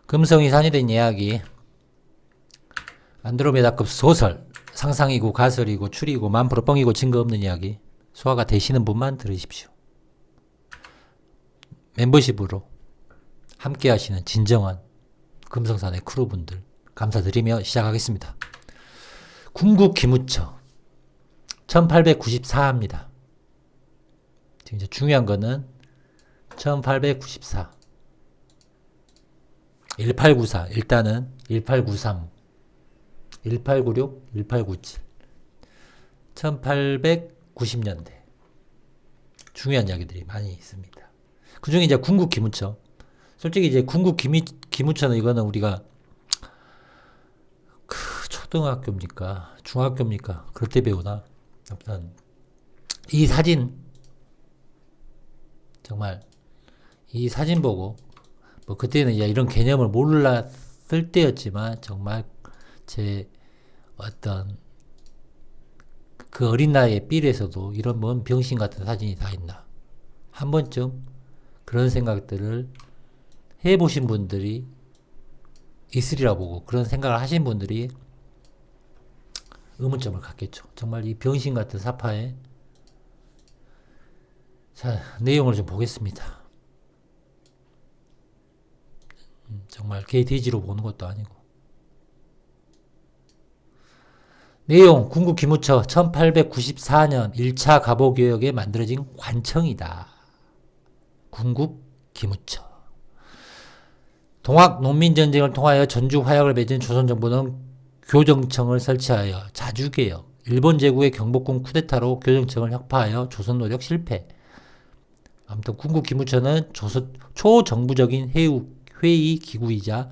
금성이 산이된 이야기. 안드로메다급 소설. 상상이고 가설이고 추리고 만프로 뻥이고 증거 없는 이야기. 소화가 되시는 분만 들으십시오. 멤버십으로 함께 하시는 진정한 금성산의 크루분들 감사드리며 시작하겠습니다. 궁국 기무처 1894입니다. 지금 이제 중요한 거는 1894 1894 일단은 1893 1896 1897 1890년대 중요한 이야기들이 많이 있습니다. 그 중에 이제 궁국 기무처. 솔직히 이제 궁국 기무처는 이거는 우리가 초등학교입니까? 중학교입니까? 그럴 때 배우나? 아무튼 이 사진 정말 이 사진 보고 뭐 그때는 이제 이런 개념을 몰랐을 때였지만 정말 제 어떤 그 어린 나이의 삘에서도 이런 뭔 병신 같은 사진이 다 있나 한 번쯤 그런 생각들을 해보신 분들이 있으리라 보고 그런 생각을 하신 분들이 의문점을 갖겠죠. 정말 이 병신 같은 사파의 자 내용을 좀 보겠습니다. 정말 개 돼지로 보는 것도 아니고 내용 궁국 기무처 1894년 1차 갑오개혁에 만들어진 관청이다. 궁국 기무처 동학 농민전쟁을 통하여 전주 화약을 맺은 조선정부는 교정청을 설치하여 자주개혁 일본 제국의 경복궁 쿠데타로 교정청을 혁파하여 조선노력 실패. 아무튼 궁국 기무처는 초정부적인 회의 기구이자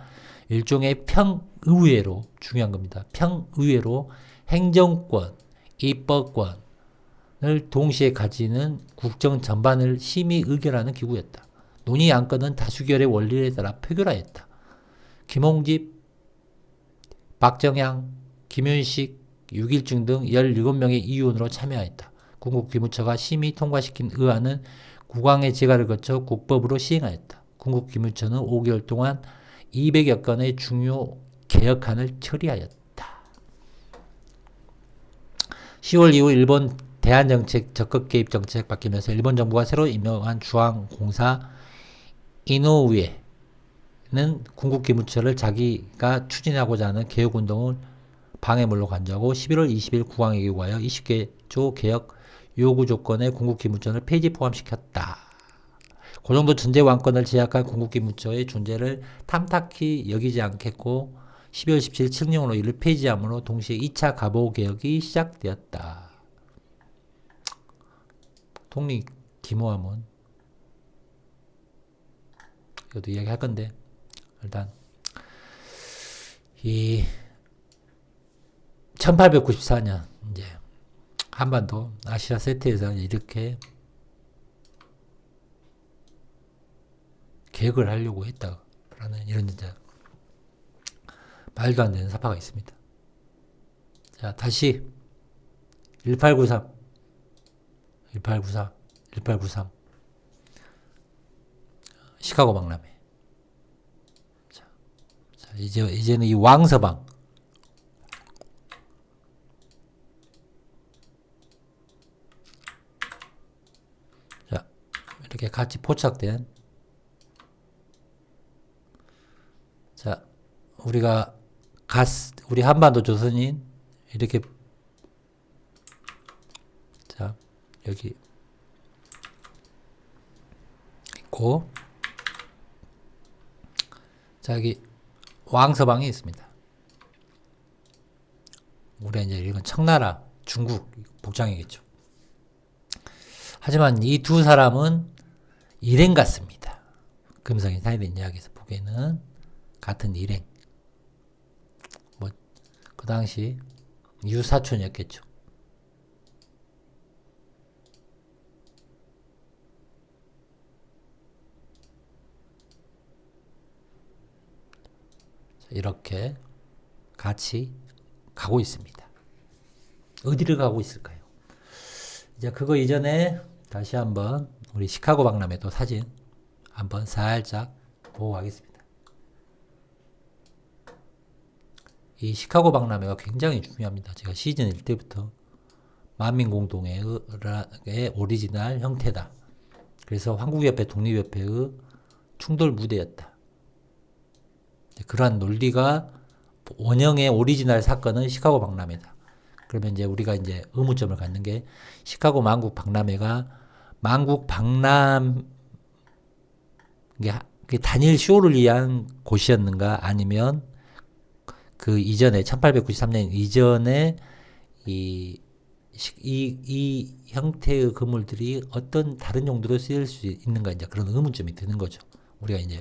일종의 평의회로 중요한 겁니다. 평의회로 행정권, 입법권을 동시에 가지는 국정 전반을 심의 의결하는 기구였다. 논의 안건은 다수결의 원리에 따라 표결하였다. 김홍집, 박정향, 김윤식, 유길중 등 17명의 이의원으로 참여하였다. 궁국 기무처가 심의 통과시킨 의안은 국왕의 재가를 거쳐 국법으로 시행하였다. 궁국 기무처는 5개월 동안 200여 건의 중요 개혁안을 처리하였다. 10월 이후 일본 대한정책 적극 개입 정책 바뀌면서 일본 정부가 새로 임명한 중앙공사 이노우에는 궁국 기무처를 자기가 추진하고자 하는 개혁운동을 방해물로 간주하고 11월 20일 국왕에게 구하여 20개조 개혁 요구 조건에 궁국 기무처를 폐지 포함시켰다. 그 정도 전제 왕권을 제약한 궁국 기무처의 존재를 탐탁히 여기지 않겠고 12월 17일 칙령으로 이를 폐지함으로 동시에 2차 갑오개혁이 시작되었다. 독립 기모함은 이것도 이야기할 건데 일단 이 1894년 이제 한반도 아시아 세트에서 이렇게 개혁을 하려고 했다라는 이런 이제 말도 안 되는 사파가 있습니다. 자, 다시 1893 시카고 박람회. 자, 이제는 이 왕서방 자, 이렇게 같이 포착된 자, 우리 한반도 조선인 이렇게 자 여기 있고 자 여기 왕서방이 있습니다. 우리가 이제 이건 청나라 중국 복장이겠죠. 하지만 이 두 사람은 일행 같습니다. 금성이 사이된 이야기에서 보기에는 같은 일행. 그 당시 유사촌이었겠죠. 이렇게 같이 가고 있습니다. 어디를 가고 있을까요? 이제 그거 이전에 다시 한번 우리 시카고 박람회 또 사진 한번 살짝 보고 가겠습니다. 이 시카고 박람회가 굉장히 중요합니다. 제가 시즌 1 때부터 만민공동의 오리지널 형태다. 그래서 한국협회, 독립협회의 충돌 무대였다. 그러한 논리가 원형의 오리지널 사건은 시카고 박람회다. 그러면 이제 우리가 이제 의문점을 갖는 게 시카고 만국 박람회가 만국 박람 이게 단일 쇼를 위한 곳이었는가 아니면 그 이전에 1893년 이전에 이 형태의 건물들이 어떤 다른 용도로 쓰일 수 있는가 이제 그런 의문점이 드는 거죠. 우리가 이제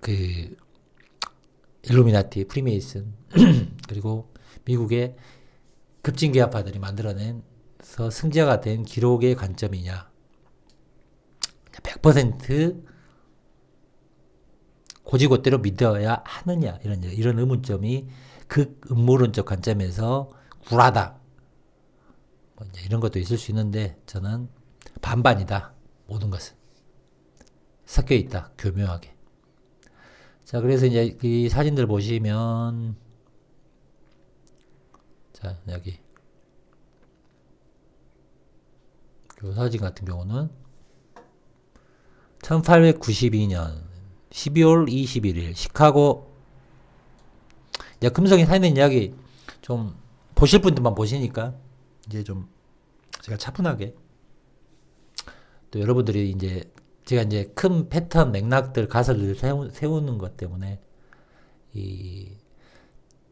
그 일루미나티, 프리메이슨 그리고 미국의 급진계합파들이 만들어낸서 승자가 된 기록의 관점이냐 100% 고지고대로 믿어야 하느냐 이런 의문점이 극음모론적 관점에서 굴하다 뭐 이런 것도 있을 수 있는데 저는 반반이다. 모든 것은 섞여 있다. 교묘하게. 자, 그래서 이제 이 사진들 보시면 자, 여기 이 사진 같은 경우는 1892년 12월 21일 시카고 이제 금성에 사 있는 이야기 좀 보실 분들만 보시니까 이제 좀 제가 차분하게 또 여러분들이 이제 제가 이제 큰 패턴 맥락들 가설을 세우는 것 때문에 이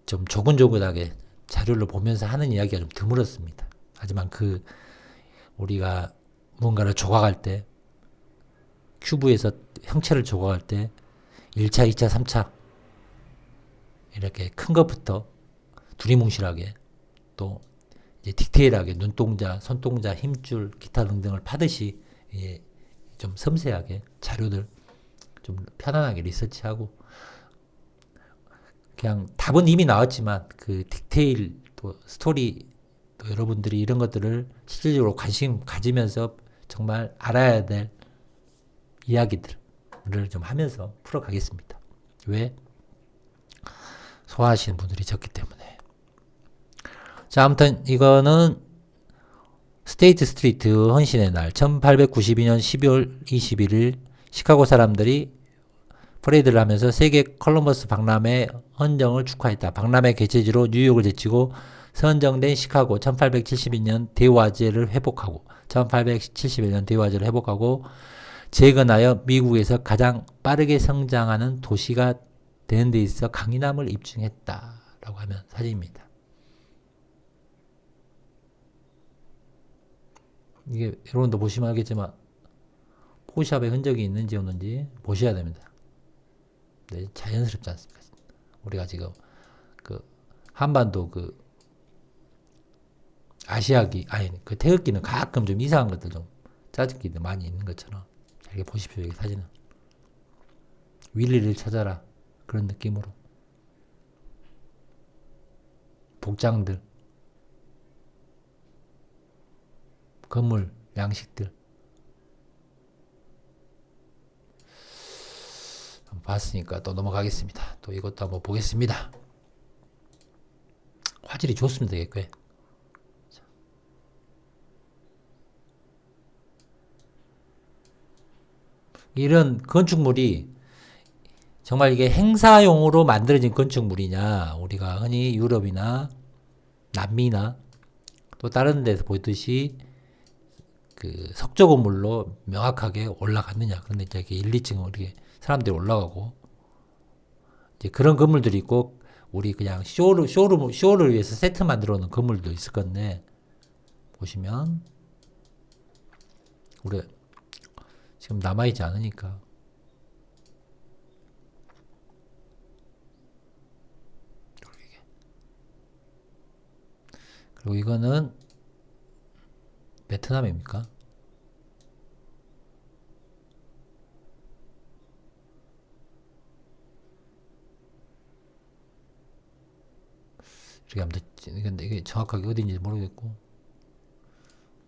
좀 조근조근하게 자료를 보면서 하는 이야기가 좀 드물었습니다. 하지만 그 우리가 뭔가를 조각할 때 큐브에서 형체를 조각할 때 1차, 2차, 3차 이렇게 큰 것부터 두리뭉실하게 또 이제 디테일하게 눈동자, 손동자, 힘줄, 기타 등등을 파듯이 좀 섬세하게 자료들 좀 편안하게 리서치하고 그냥 답은 이미 나왔지만 그 디테일 또 스토리 또 여러분들이 이런 것들을 실질적으로 관심 가지면서 정말 알아야 될 이야기들을 좀 하면서 풀어가겠습니다. 왜? 소화하시는 분들이 적기 때문에. 자, 아무튼 이거는 스테이트 스트리트 헌신의 날 1892년 12월 21일 시카고 사람들이 퍼레이드를 하면서 세계 컬럼버스 박람회 헌정을 축하했다. 박람회 개최지로 뉴욕을 제치고 선정된 시카고 1872년 대화제를 회복하고 1871년 대화제를 회복하고 재건하여 미국에서 가장 빠르게 성장하는 도시가 되는 데 있어 강인함을 입증했다라고 하면 사진입니다. 이게 여러분도 보시면 알겠지만 포샵의 흔적이 있는지 없는지 보셔야 됩니다. 네, 자연스럽지 않습니다. 우리가 지금 그 한반도 그 아시아기 아니 그 태극기는 가끔 좀 이상한 것들 좀 짜증기들 많이 있는 것처럼 이렇게 보십시오. 여기 사진은 윌리를 찾아라 그런 느낌으로 복장들 건물 양식들 봤으니까 또 넘어가겠습니다. 또 이것도 한번 보겠습니다. 화질이 좋습니다. 이게 꽤. 이런 건축물이 정말 이게 행사용으로 만들어진 건축물이냐 우리가 흔히 유럽이나 남미나 또 다른 데서 보듯이 그 석조 건물로 명확하게 올라갔느냐. 그런데 이제 이렇게 1, 2층은 이렇게 사람들이 올라가고 이제 그런 건물들이 있고 우리 그냥 쇼를 위해서 세트 만들어 놓은 건물도 있을 건데 보시면 우리 지금 남아있지 않으니까 그리고 이거는 베트남입니까? 이렇게 하면 됐지. 근데 이게 정확하게 어딘지 모르겠고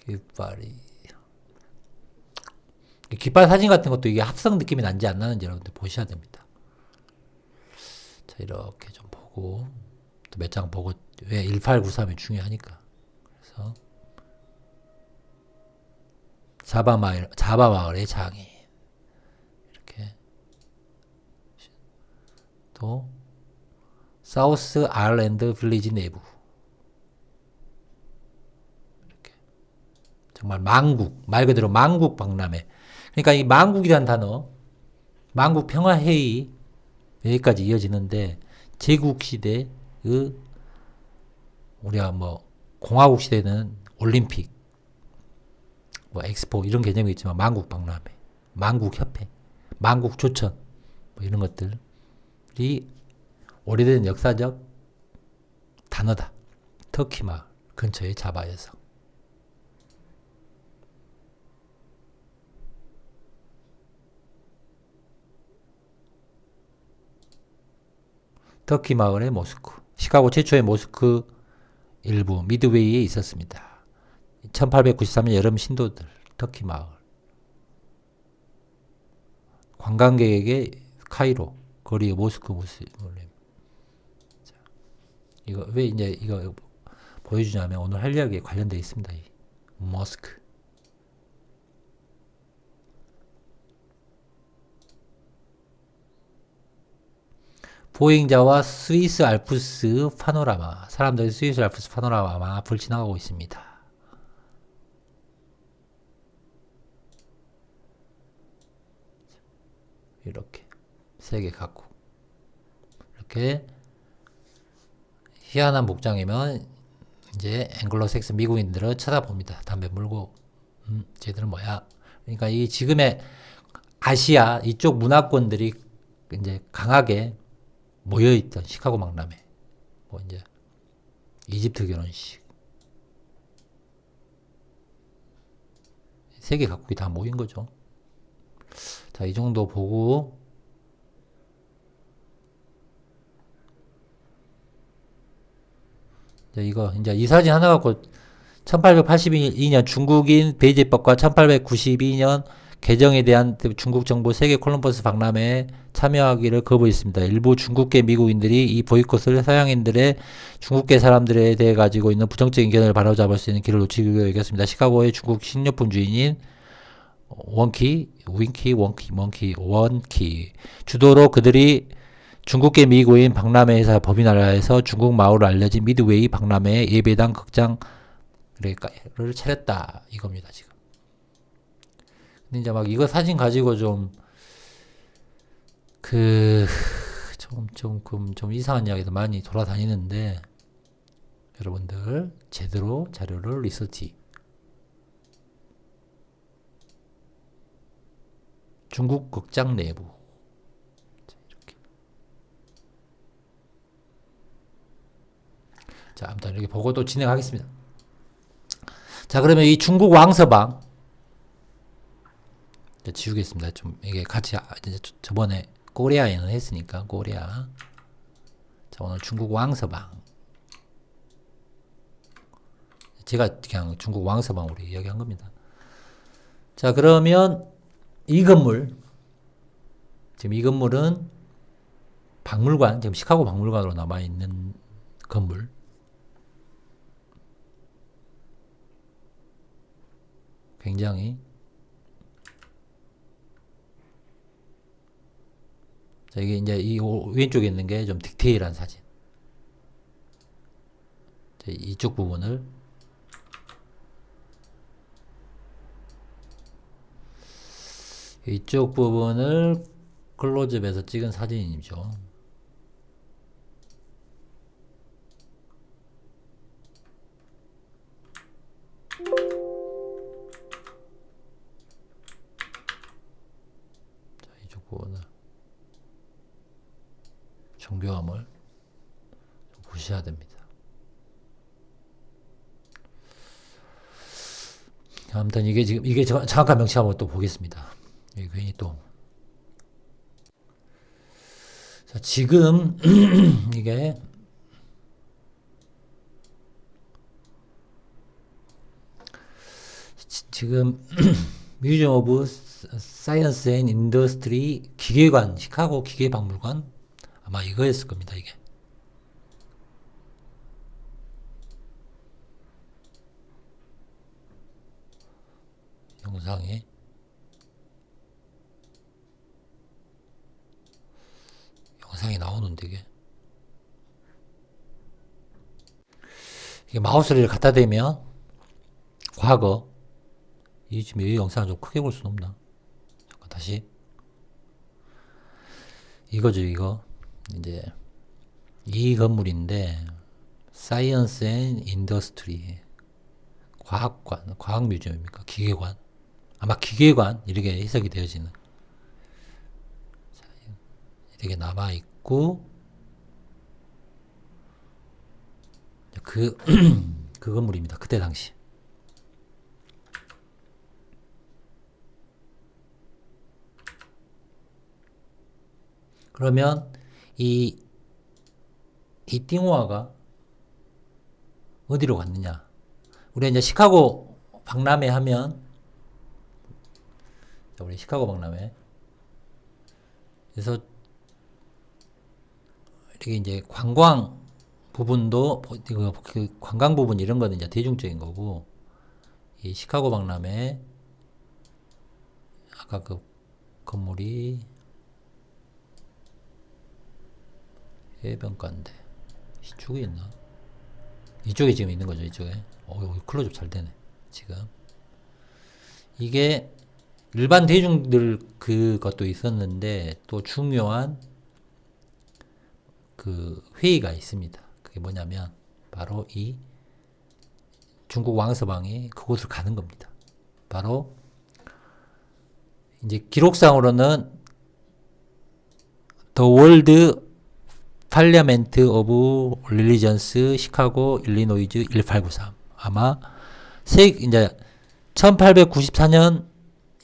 깃발이 깃발 사진 같은 것도 이게 합성 느낌이 난지 안 나는지 여러분들 보셔야 됩니다. 자, 이렇게 좀 보고 또 몇 장 보고 왜 1893이 중요하니까. 그래서 자바마을의 장인 이렇게 또 사우스 아일랜드 빌리지 내부 이렇게 정말 망국 말 그대로 망국 박람회. 그러니까 이 망국이란 단어 망국 평화회의 여기까지 이어지는데 제국 시대의 우리가 뭐 공화국 시대는 올림픽 뭐 엑스포 이런 개념이 있지만 망국 박람회, 망국 협회, 망국 조천 뭐 이런 것들이 오래된 역사적 단어다. 터키 마을 근처의 자바에서. 터키 마을의 모스크. 시카고 최초의 모스크 일부 미드웨이에 있었습니다. 1893년 여름 신도들 터키 마을. 관광객에게 카이로 거리 모스크 무슬림. 이거 왜 이제 이거 보여주냐면 오늘 할 이야기에 관련되어 있습니다. 이 모스크. 보행자와 스위스 알프스 파노라마. 사람들이 스위스 알프스 파노라마 앞을 지나가고 있습니다. 이렇게 세계 각국 이렇게 희한한 복장이면 이제 앵글로색스 미국인들은 쳐다봅니다. 담배 물고 쟤들은 뭐야? 그러니까 이 지금의 아시아 이쪽 문화권들이 이제 강하게 모여있던 시카고 박람회, 뭐 이제 이집트 결혼식, 세계 각국이 다 모인 거죠. 자, 이 정도 보고 이거 이제 이 사진 하나 갖고 1882년 중국인 배제법과 1892년 개정에 대한 중국 정부 세계 콜럼버스 박람회에 참여하기를 거부했습니다. 일부 중국계 미국인들이 이 보이콧을 서양인들의 중국계 사람들에 대해 가지고 있는 부정적인 견해를 바로잡을 수 있는 길을 놓치기로 여겼습니다. 시카고의 중국 식료품 주인인 원키 주도로 그들이 중국계 미국인 박람회에서 법인나라에서 중국 마을로 알려진 미드웨이 박람회에 예배당 극장을 차렸다 이겁니다 지금. 근데 이제 막 이거 사진 가지고 좀 이상한 이야기도 많이 돌아다니는데 여러분들 제대로 자료를 리서치. 중국 극장 내부. 이렇게. 자, 아무튼 이렇게 보고 또 진행하겠습니다. 자, 그러면 이 중국 왕서방 지우겠습니다. 좀 이게 같이 저번에 코리아에는 했으니까 코리아. 자, 오늘 중국 왕서방. 제가 그냥 중국 왕서방으로 이야기한 겁니다. 자, 그러면 이 건물, 지금 이 건물은 박물관, 지금 시카고 박물관으로 남아있는 건물. 굉장히. 자, 이게 이제 이 왼쪽에 있는 게 좀 디테일한 사진. 자, 이쪽 부분을. 이쪽 부분을 클로즈업해서 찍은 사진이죠. 자, 이쪽 부분을 정교함을 좀 보셔야 됩니다. 아무튼 이게 지금 이게 정확한 명칭 한번 또 보겠습니다. 괜히 또. 자, 지금 이게 지금 뮤지엄 오브 사이언스 앤 인더스트리 기계관 시카고 기계박물관 아마 이거였을 겁니다, 이게. 영상이 나오는데, 이게 마우스를 갖다 대면, 과거, 지금 이 영상을 좀 크게 볼 수는 없나? 잠깐 다시. 이거죠, 이거. 이제, 이 건물인데, 사이언스 앤 인더스트리. 과학관, 과학뮤지엄입니까? 기계관. 아마 기계관, 이렇게 해석이 되어지는. 이렇게 남아있고, 그 건물입니다. 그때 당시. 그러면, 이 띵호아가 어디로 갔느냐? 우리 이제 시카고 박람회 하면, 우리 시카고 박람회. 그래서, 이렇게 이제 관광 부분도, 그 관광 부분 이런 거는 이제 대중적인 거고, 이 시카고 박람회, 아까 그 건물이 해변가인데, 이쪽에 있나? 이쪽에 지금 있는 거죠, 이쪽에. 여기 클로즈업 잘 되네, 지금. 이게 일반 대중들 그것도 있었는데, 또 중요한 그 회의가 있습니다. 그게 뭐냐면, 바로 이 중국 왕서방이 그곳을 가는 겁니다. 바로, 이제 기록상으로는 The World Parliament of Religions 시카고 일리노이즈 1893. 아마 이제 1894년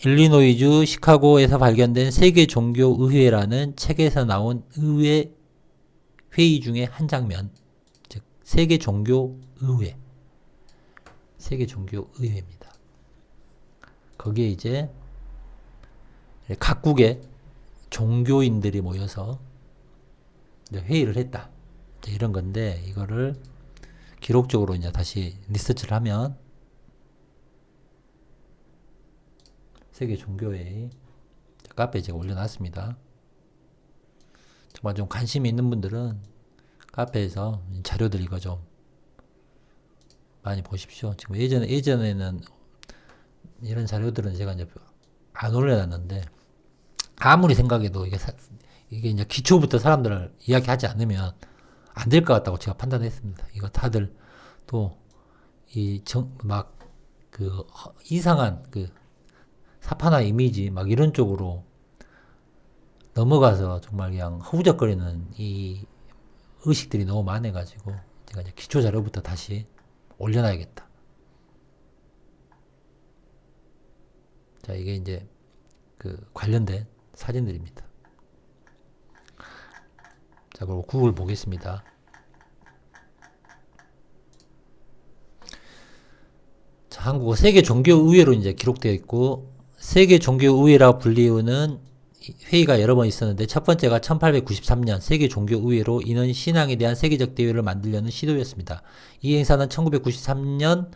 일리노이주 시카고에서 발견된 세계 종교 의회라는 책에서 나온 의회 회의 중에 한 장면, 즉 세계 종교 의회, 세계 종교 의회입니다. 거기에 이제 각국의 종교인들이 모여서 회의를 했다. 이런 건데, 이거를 기록적으로 이제 다시 리서치를 하면, 세계 종교회의 카페에 제가 올려놨습니다. 정말 좀 관심이 있는 분들은 카페에서 자료들 이거 좀 많이 보십시오. 지금 예전에는 이런 자료들은 제가 이제 안 올려놨는데, 아무리 생각해도 이게 이제 기초부터 사람들을 이야기하지 않으면 안 될 것 같다고 제가 판단했습니다. 이거 다들 또 이상한 사파나 이미지 막 이런 쪽으로 넘어가서 정말 그냥 허우적거리는 이 의식들이 너무 많아가지고 제가 이제 기초 자료부터 다시 올려놔야겠다. 자, 이게 이제 관련된 사진들입니다. 자, 그리고 구글 보겠습니다. 자, 한국어 세계 종교의회로 이제 기록되어 있고, 세계 종교의회라 불리우는 회의가 여러 번 있었는데, 첫 번째가 1893년 세계 종교의회로 이는 신앙에 대한 세계적 대회를 만들려는 시도였습니다. 이 행사는 1993년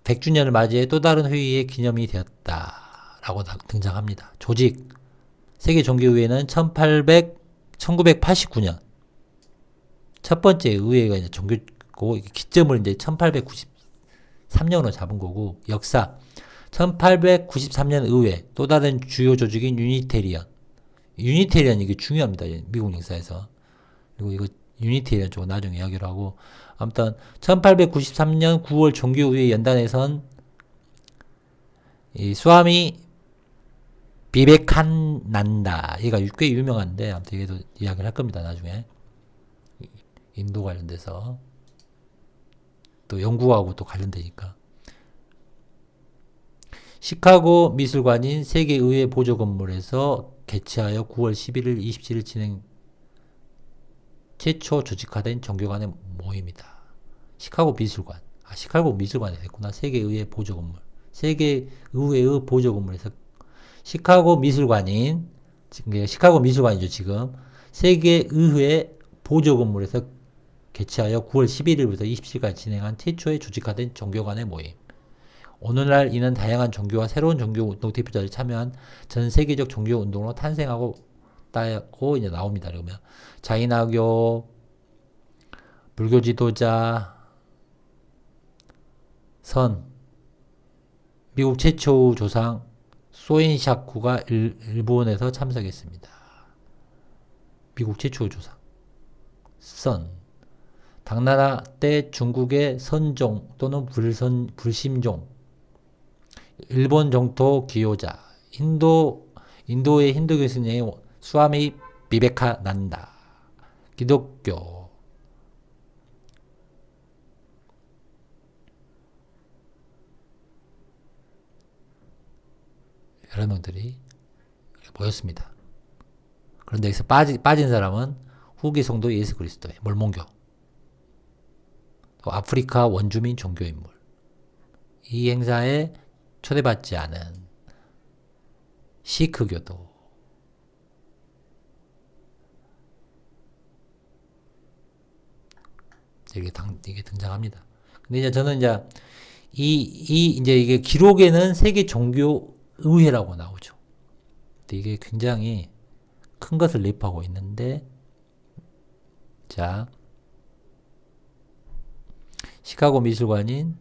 100주년을 맞이해 또 다른 회의의 기념이 되었다라고 등장합니다. 조직 세계 종교의회는 1989년 첫 번째 의회가 이제 종교고, 기점을 이제 1893년으로 잡은 거고, 역사 1893년 의회, 또 다른 주요 조직인 유니테리언 이게 중요합니다, 미국 역사에서. 그리고 이거 유니테리언 쪽은 나중에 이야기를 하고, 아무튼 1893년 9월 종교의회 연단에선 이 수아미 비베칸난다, 얘가 꽤 유명한데, 아무튼 얘도 이야기를 할 겁니다, 나중에. 인도 관련돼서 또 영국하고 또 관련되니까. 시카고 미술관인 세계의회 보조 건물에서 개최하여 9월 11일, 27일 진행 최초 조직화된 종교 간의 모임이다. 시카고 미술관. 시카고 미술관이 됐구나. 세계의회 보조 건물. 세계의회의 보조 건물에서 시카고 미술관인, 지금 시카고 미술관이죠, 지금. 세계의회 보조 건물에서 개최하여 9월 11일부터 27일까지 진행한 최초의 조직화된 종교 간의 모임. 오늘날 이는 다양한 종교와 새로운 종교 운동 대표자들이 참여한 전 세계적 종교 운동으로 탄생하고 있다고 이제 나옵니다. 그러면 자이나교, 불교 지도자, 선, 미국 최초 조상 소엔샤쿠가 일본에서 참석했습니다. 미국 최초 조상 선, 당나라 때 중국의 선종 또는 불심종, 일본 정토 기요자, 인도의 힌두교 스님 수아미 비베카난다, 기독교, 여러 명들이 모였습니다. 그런데 여기서 빠진 사람은 후기 성도 예수 그리스도의 몰몬교, 또 아프리카 원주민 종교인물, 이 행사에 초대받지 않은 시크교도, 이게 등장합니다. 근데 이제 저는 이제 이게 기록에는 세계 종교 의회라고 나오죠. 근데 이게 굉장히 큰 것을 내포하고 있는데, 자, 시카고 미술관인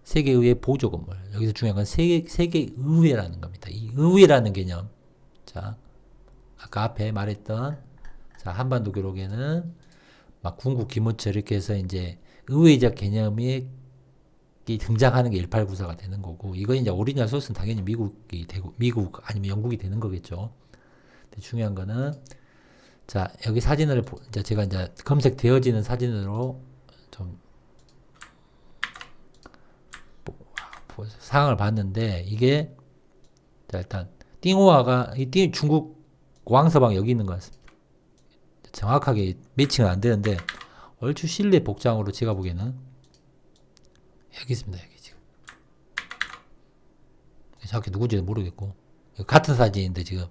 세계의회 보조건물. 여기서 중요한 건 세계의회라는 겁니다. 이 의회라는 개념. 자, 아까 앞에 말했던, 자, 한반도 기록에는 막 군국 기무처 이렇게 해서 이제 의회적 개념이 등장하는 게 1894가 되는 거고, 이거 이제 오리지널 소스는 당연히 미국이 되고, 미국 아니면 영국이 되는 거겠죠. 근데 중요한 거는, 자, 여기 사진을, 이제 제가 이제 검색되어지는 사진으로 좀 상황을 봤는데, 이게, 자, 일단, 띵호아가, 중국 왕서방 여기 있는 것 같습니다. 정확하게 매칭은 안 되는데, 얼추 실내 복장으로 제가 보기에는, 여기 있습니다, 여기 지금. 정확히 누구인지는 모르겠고, 같은 사진인데, 지금.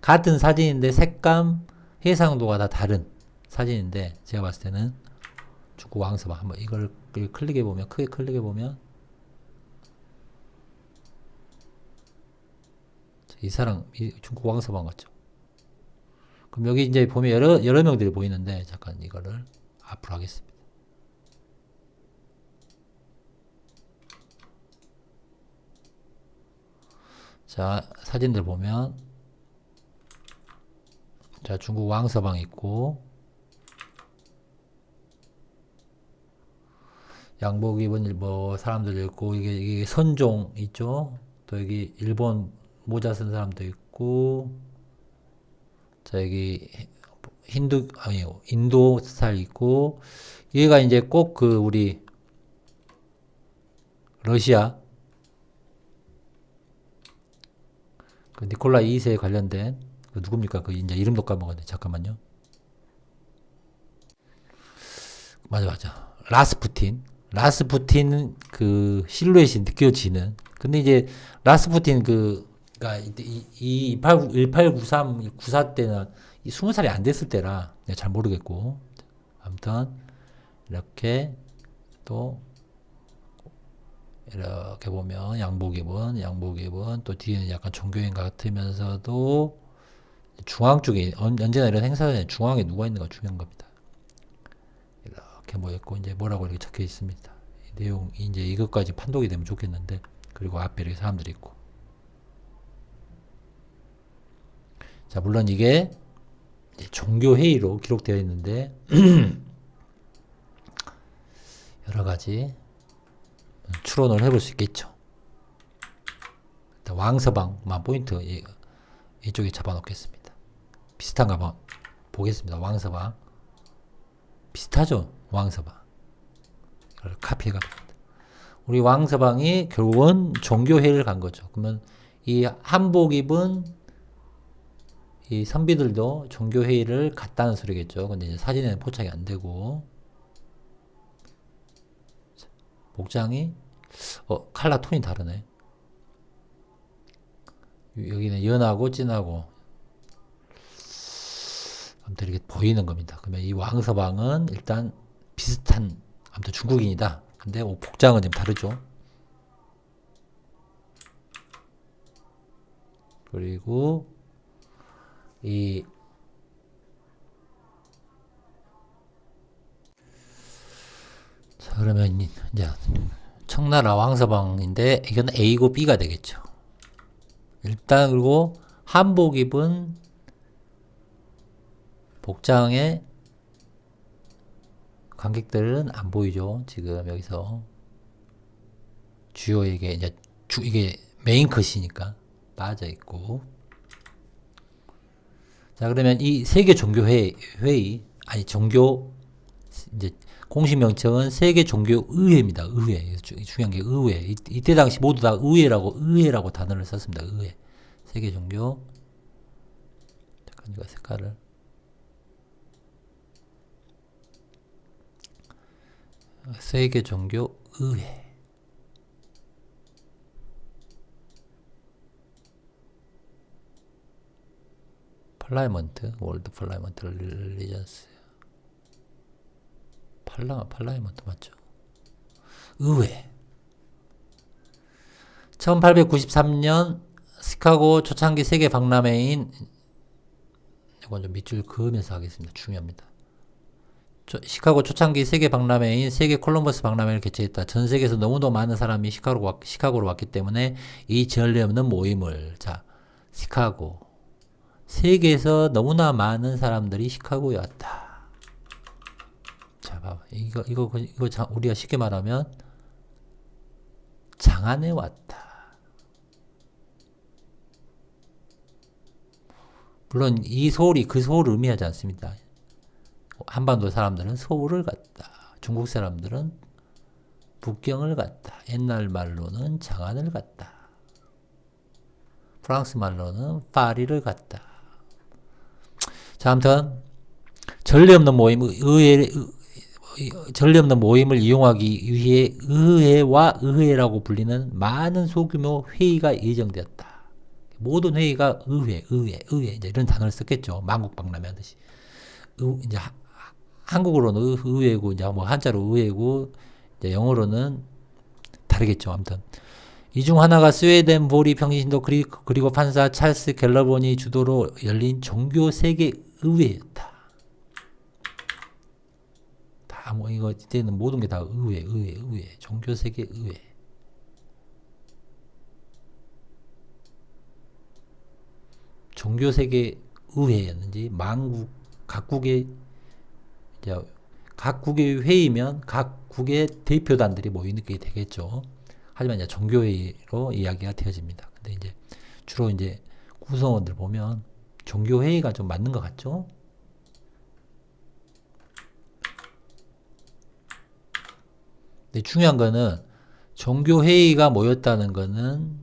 같은 사진인데, 색감, 해상도가 다 다른 사진인데, 제가 봤을 때는, 중국 왕서방, 한번 이걸 클릭해보면, 크게 클릭해보면, 이 사람, 중국 왕서방 같죠? 그럼 여기 이제 보면 여러 명들이 보이는데, 잠깐 이거를 앞으로 하겠습니다. 자, 사진들 보면, 자, 중국 왕서방 있고, 양복 입은 뭐 사람들 있고, 이게 선종 있죠? 또 여기 일본 모자 쓴 사람도 있고, 자, 여기 인도 스타일 있고, 얘가 이제 꼭 그 우리 러시아 그 니콜라 2세에 관련된 그 누굽니까? 그 이제 이름도 까먹었네. 잠깐만요. 맞아. 라스푸틴 그 실루엣이 느껴지는. 근데 이제 라스푸틴 그가 이 1893, 94 때는 20살이 안 됐을 때라 잘 모르겠고, 아무튼 이렇게 또 이렇게 보면 양복 입은 또 뒤에는 약간 종교인 같으면서도 중앙 쪽에 언제나 이런 행사에 중앙에 누가 있는가 중요한 겁니다. 이렇게 모였고 이제 뭐라고 이렇게 적혀 있습니다. 이 내용 이제 이것까지 판독이 되면 좋겠는데, 그리고 앞에 이렇게 사람들이 있고. 자, 물론 이게 종교 회의로 기록되어 있는데 여러 가지 추론을 해볼 수 있겠죠. 일단 왕서방만 포인트 이쪽에 잡아놓겠습니다. 비슷한가 한번 보겠습니다. 왕서방 비슷하죠? 왕서방 이걸 카피해갑니다. 우리 왕서방이 결국은 종교회의를 간 거죠. 그러면 이 한복 입은 이 선비들도 종교회의를 갔다는 소리겠죠. 근데 이제 사진에는 포착이 안 되고, 복장이 컬러 톤이 다르네. 여기는 연하고 진하고. 아무튼 이렇게 보이는 겁니다. 그러면 이 왕서방은 일단 비슷한 아무튼 중국인이다. 근데 복장은 좀 다르죠. 그리고 이 자, 그러면 이제 청나라 왕서방인데 이건 A고 B가 되겠죠. 일단 그리고 한복 입은 복장의 관객들은 안 보이죠. 지금 여기서 주요에게 이제 이게 메인 컷이니까 빠져 있고. 자, 그러면 이 세계 종교 회의 아니 종교 이제 공식 명칭은 세계 종교 의회입니다. 의회. 중요한 게 의회. 이때 당시 모두 다 의회라고 단어를 썼습니다. 의회. 세계 종교. 잠깐 이거 색깔을 세계 종교 의회. 팔라이먼트, 월드 팔라이먼트 릴리전스. 팔라이먼트 맞죠? 의회. 1893년 시카고 초창기 세계 박람회인 이건 좀 밑줄 그으면서 하겠습니다. 중요합니다. 시카고 초창기 세계 박람회인 세계 콜럼버스 박람회를 개최했다. 전 세계에서 너무도 많은 사람이 시카고로 왔기 때문에 이 전례 없는 모임을 자 시카고 세계에서 너무나 많은 사람들이 시카고에 왔다. 자 봐봐 이거 우리가 쉽게 말하면 장안에 왔다. 물론 이 소울이 그 소울을 의미하지 않습니다. 한반도 사람들은 서울을 갔다. 중국 사람들은 북경을 갔다. 옛날 말로는 장안을 갔다. 프랑스 말로는 파리를 갔다. 자, 아무튼 전례 없는 모임을 이용하기 위해 의회라고 불리는 많은 소규모 회의가 예정되었다. 모든 회의가 의회 이제 이런 단어를 썼겠죠. 만국박람회 하듯이. 이제 한국어로는 의회고 이제 뭐 한자로 의회고 이제 영어로는 다르겠죠. 아무튼 이 중 하나가 스웨덴 보리 평신도 그리고 판사 찰스 갤러본이 주도로 열린 종교 세계 의회였다. 다 뭐 이거 이때는 모든 게 다 의회 종교 세계 의회. 종교 세계 의회였는지 각국의 회의면 각국의 대표단들이 모이는 게 되겠죠. 하지만 이제 종교회의로 이야기가 되어집니다. 근데 이제 주로 이제 구성원들 보면 종교회의가 좀 맞는 것 같죠? 근데 중요한 거는 종교회의가 모였다는 거는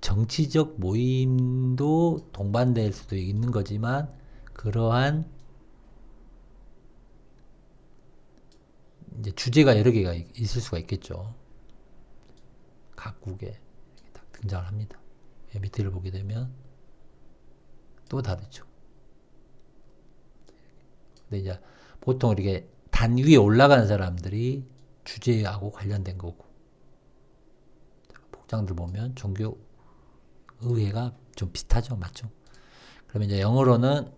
정치적 모임도 동반될 수도 있는 거지만 그러한 이제 주제가 여러 개가 있을 수가 있겠죠. 각국에 딱 등장을 합니다. 밑에를 보게 되면 또 다르죠. 근데 이제 보통 이렇게 단 위에 올라가는 사람들이 주제하고 관련된 거고 복장들 보면 종교 의회가 좀 비슷하죠. 맞죠? 그러면 이제 영어로는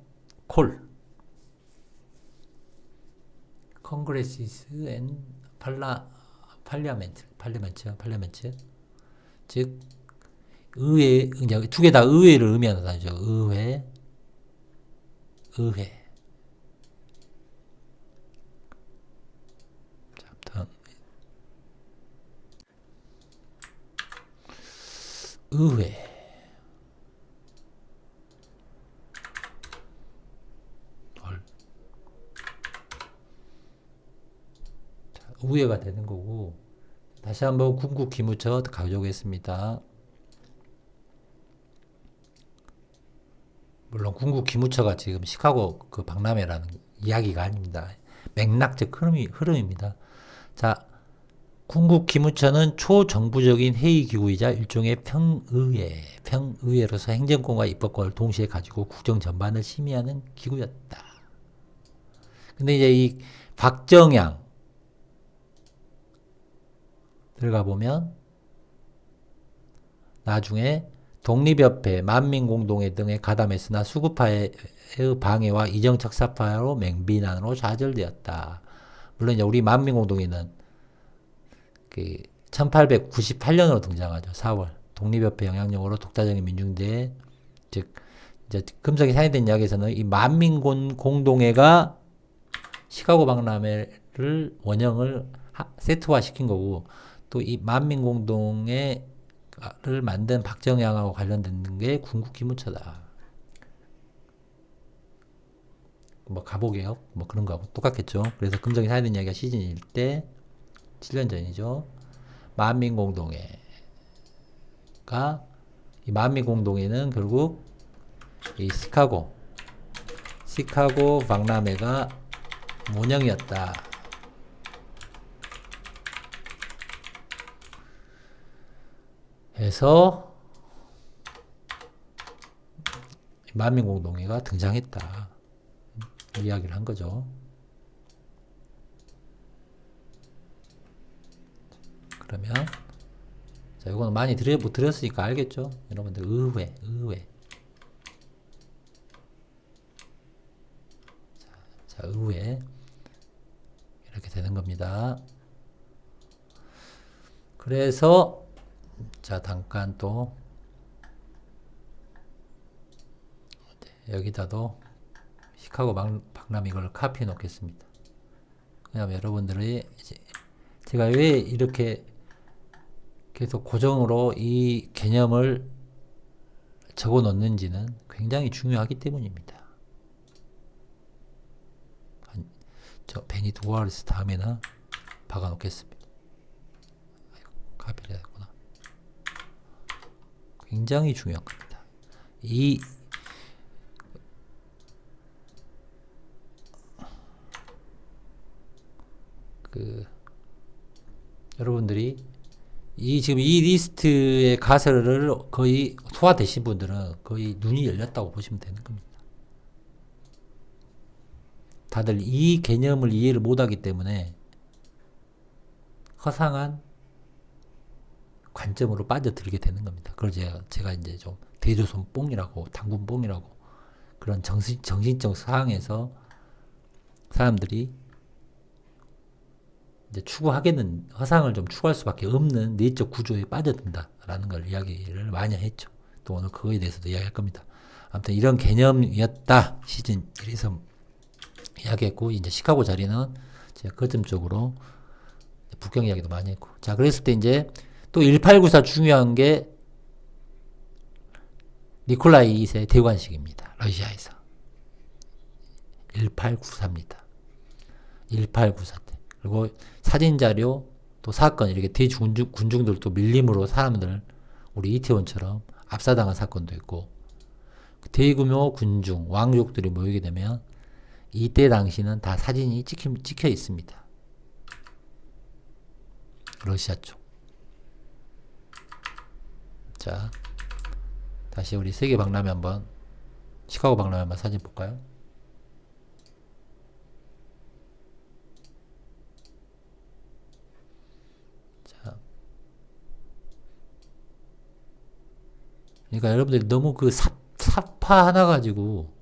Congress and Parliament 즉 의회 이제 두 개 다 의회를 의미하는 단어죠. 의회 자, 의회 의회가 되는 거고 다시 한번 궁극 기무처 가져오겠습니다. 물론 궁극 기무처가 지금 시카고 그 박람회라는 이야기가 아닙니다. 맥락적 흐름입니다. 자, 궁극 기무처는 초정부적인 회의기구이자 일종의 평의회로서 행정권과 입법권을 동시에 가지고 국정 전반을 심의하는 기구였다. 근데 이제 이 박정양 들어가 보면 나중에 독립협회, 만민공동회 등에 가담했으나 수구파의 방해와 이정척사파로 맹비난으로 좌절되었다. 물론 이제 우리 만민공동회는 그 1898년으로 등장하죠. 4월. 독립협회 영향력으로 독자적인 민중대회, 즉 이제 금속이 사용된 이야기에서는 이 만민공동회가 시카고 박람회를 원형을 세트화 시킨 거고, 또 이 만민공동회를 만든 박정양하고 관련된 게 군국기무처다. 뭐 가보개혁 뭐 그런 거하고 똑같겠죠. 그래서 금속이 사용된 이야기가 시즌일 때 7년 전이죠. 만민공동회가, 이 만민공동회는 결국 이 시카고 박람회가 원형이었다. 해서 만민공동회가 등장했다. 이야기를 한 거죠. 그러면 자, 이거는 많이 들었으니까 알겠죠? 여러분들 의회. 자, 의회 이렇게 되는 겁니다. 그래서 자, 잠깐 또 여기다도 시카고 박람회 이걸 카피해 놓겠습니다. 그다음에 여러분들이 제가 왜 이렇게 계속 고정으로 이 개념을 적어 놓는지는 굉장히 중요하기 때문입니다. 저 베니토 와르스 다음에나 박아 놓겠습니다. 카피를 해야 되구나. 굉장히 중요한 겁니다. 여러분들이 지금 이 리스트의 가설을 거의 소화되신 분들은 거의 눈이 열렸다고 보시면 되는 겁니다. 다들 이 개념을 이해를 못하기 때문에 허상한 관점으로 빠져들게 되는 겁니다. 그걸 제가 이제 좀 대조선 뽕이라고, 당군 뽕이라고, 그런 정신적 상황에서 사람들이 이제 추구하게는 허상을 좀 추구할 수밖에 없는 내적 구조에 빠져든다라는 걸 이야기를 많이 했죠. 또 오늘 그거에 대해서도 이야기할 겁니다. 아무튼 이런 개념이었다. 시즌 1에서 이야기했고, 이제 시카고 자리는 제가 거점적으로 북경 이야기도 많이 했고. 자, 그랬을 때 이제 또 1894 중요한 게 니콜라이 2세 대관식입니다. 러시아에서. 1894입니다. 1894 때. 그리고 사진자료, 또 사건, 이렇게 대군중들 또 밀림으로 사람들, 우리 이태원처럼 압사당한 사건도 있고, 대규모 군중, 왕족들이 모이게 되면 이때 당시는 다 사진이 찍혀 있습니다. 러시아 쪽. 자, 다시 우리 세계 박람회 한번, 시카고 박람회 한번 사진 볼까요? 자, 그러니까 여러분들이 너무 그 사파 하나 가지고,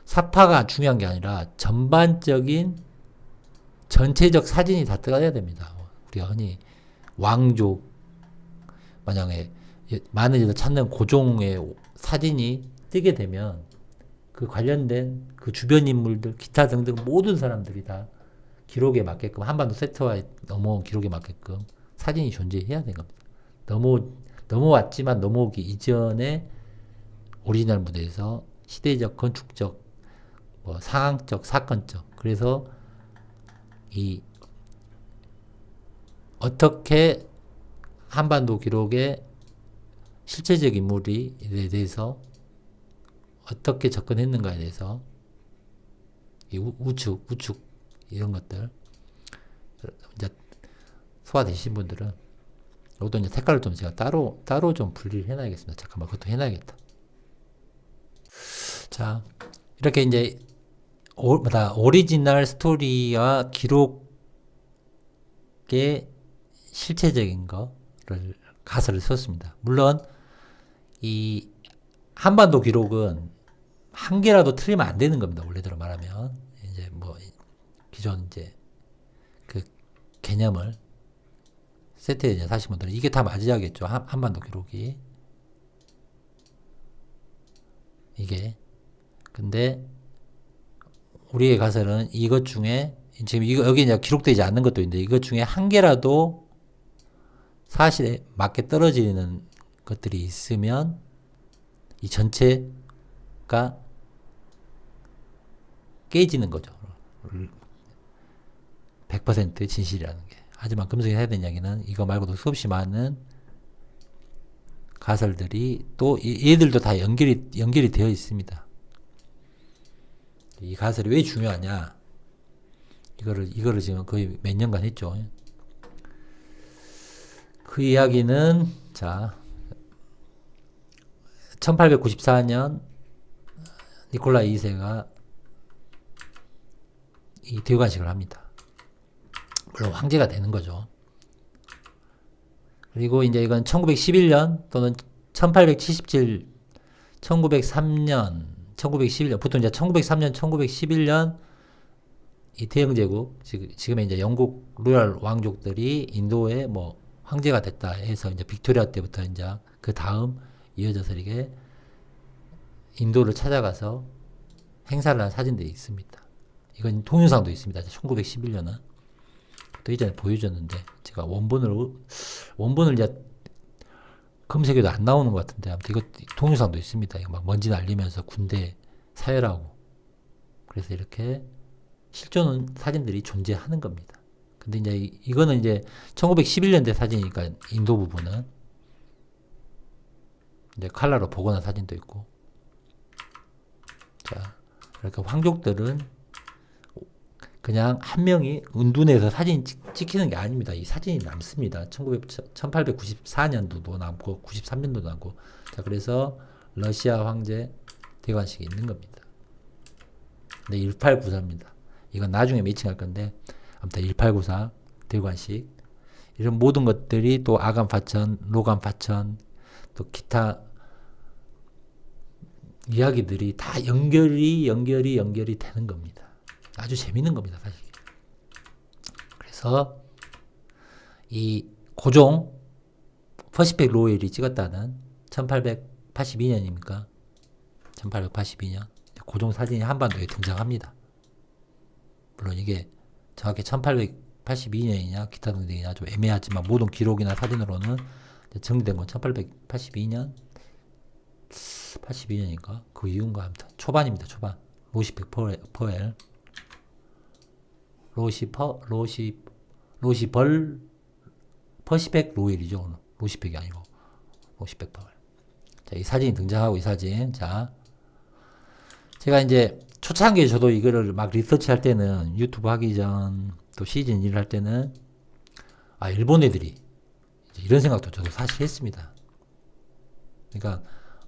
사파가 중요한 게 아니라 전반적인 전체적 사진이 다 떠야 됩니다. 우리가 흔히 왕족, 만약에 많은 이들 찾는 고종의 사진이 뜨게 되면 그 관련된 그 주변 인물들, 기타 등등 모든 사람들이 다 기록에 맞게끔, 한반도 세트화에 넘어온 기록에 맞게끔 사진이 존재해야 되는 겁니다. 넘어왔지만 넘어오기 이전에 오리지널 무대에서 시대적, 건축적, 뭐 상황적, 사건적, 그래서 어떻게 한반도 기록에 실체적 인물에 대해서 어떻게 접근했는가에 대해서 이 우측 이런 것들 이제 소화되신 분들은, 이것도 이제 색깔을 좀 제가 따로 좀 분리를 해놔야겠습니다. 잠깐만, 그것도 해놔야겠다. 자, 이렇게 이제 오리지널 스토리와 기록의 실체적인 거를 가설을 썼습니다. 물론 이 한반도 기록은 한 개라도 틀리면 안 되는 겁니다. 원래대로 말하면 이제 뭐 기존 이제 그 개념을 세트에 사신 분들은 이게 다 맞아야겠죠. 한반도 기록이 이게. 근데 우리의 가설은 이것 중에 지금 이거 여기 이제 기록되지 않는 것도 있는데 이것 중에 한 개라도 사실에 맞게 떨어지는 것들이 있으면 이 전체가 깨지는 거죠. 100% 진실이라는 게. 하지만 금속이 해야 되는 이야기는 이거 말고도 수없이 많은 가설들이 또 얘들도 다 연결이 되어 있습니다. 이 가설이 왜 중요하냐? 이거를 지금 거의 몇 년간 했죠. 그 이야기는 자 1894년 니콜라 2세가 이 대관식을 합니다. 물론 황제가 되는 거죠. 그리고 이제 이건 1911년 또는 1877, 1903년, 1911년 보통 이제 1903년, 1911년 이 대영제국 지금의 이제 영국 로얄 왕족들이 인도에 뭐 황제가 됐다 해서 이제 빅토리아 때부터 이제 그 다음 이어져서 이게 인도를 찾아가서 행사를 한 사진들이 있습니다. 이건 동영상도 있습니다. 1911년은 또 이전에 보여줬는데 제가 원본을 이제 검색해도 안 나오는 것 같은데 아무튼 이거 동영상도 있습니다. 이거 막 먼지 날리면서 군대 사열하고 그래서 이렇게 실존 사진들이 존재하는 겁니다. 근데 이제 이거는 이제 1911년대 사진이니까 인도 부분은 이제 칼라로 복원한 사진도 있고 자 이렇게 황족들은 그냥 한 명이 은둔해서 사진 찍히는 게 아닙니다. 이 사진이 남습니다. 1894년도도 남고 93년도도 남고 자 그래서 러시아 황제 대관식이 있는 겁니다. 근데 1894입니다. 이건 나중에 매칭할 건데 아무튼 1894 대관식 이런 모든 것들이 또 아간 파천, 로간 파천 또 기타 이야기들이 다 연결이 되는 겁니다. 아주 재밌는 겁니다, 사실. 그래서 이 고종 퍼시픽 로열이 찍었다는 1882년입니까? 1882년 고종 사진이 한반도에 등장합니다. 물론 이게 정확히 1882년이냐 기타 등등이냐 좀 애매하지만 모든 기록이나 사진으로는 정리된 건 1882년 82년인가? 그 이후인가 아무튼 초반입니다. 초반 로시펙 퍼엘 로시벌 퍼시펙 로일이죠. 로시펙이 아니고 로시펙 퍼엘. 자, 이 사진이 등장하고 이 사진. 자, 제가 이제 초창기에 저도 이거를 막 리서치할 때는 유튜브 하기 전 또 시즌 1을 할 때는 아 일본 애들이 이런 생각도 저도 사실 했습니다. 그러니까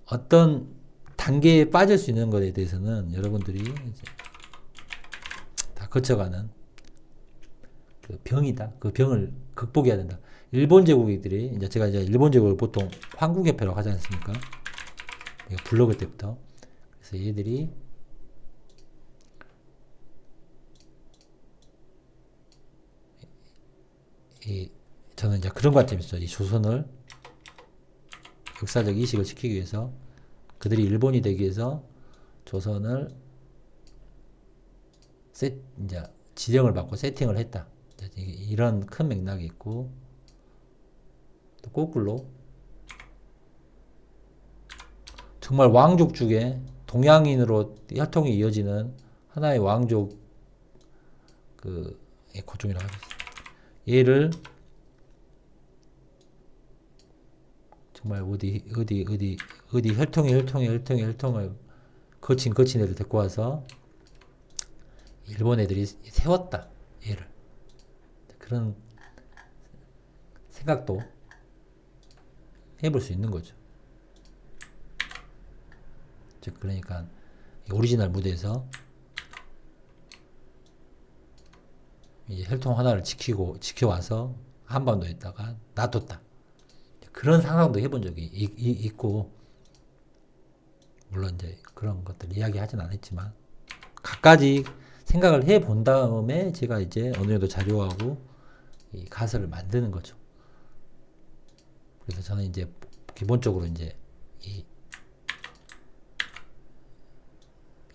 어떤 단계에 빠질 수 있는 것에 대해서는 여러분들이 이제 다 거쳐가는 그 병이다. 그 병을 극복해야 된다. 일본 제국이들이 이제 제가 이제 일본 제국을 보통 황국협회라고 하지 않습니까? 블로그 때부터. 그래서 얘들이 저는 이제 그런 관점이 있어요. 이 조선을 역사적 이식을 시키기 위해서 그들이 일본이 되기 위해서 조선을 이제 지령을 받고 세팅을 했다. 이런 큰 맥락이 있고 또 거꾸로 정말 왕족 중에 동양인으로 혈통이 이어지는 하나의 왕족 그 고종이라고 하겠습니다. 얘를 정말 어디 혈통을 거친 애들 데리고 와서 일본 애들이 세웠다. 얘를. 그런 생각도 해볼 수 있는 거죠. 즉 그러니까 오리지널 무대에서 이제 혈통 하나를 지켜와서 한반도에 있다가 놔뒀다. 그런 상상도 해본 적이 있고, 물론 이제 그런 것들 이야기하진 않았지만, 갖가지 생각을 해본 다음에 제가 이제 어느 정도 자료하고 이 가설을 만드는 거죠. 그래서 저는 이제 기본적으로 이제 이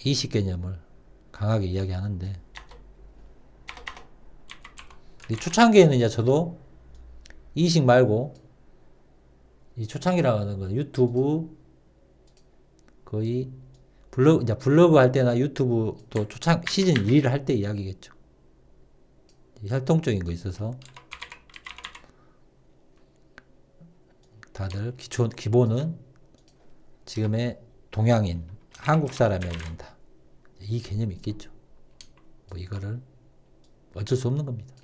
이식 개념을 강하게 이야기하는데, 이 초창기에는 이제 저도 이식 말고, 이 초창기라고 하는 건 유튜브 거의 블로그 할 때나 유튜브 또 시즌 1위를 할 때 이야기겠죠. 활동적인 거 있어서 다들 기본은 지금의 동양인, 한국 사람이어야 된다. 이 개념이 있겠죠. 뭐 이거를 어쩔 수 없는 겁니다.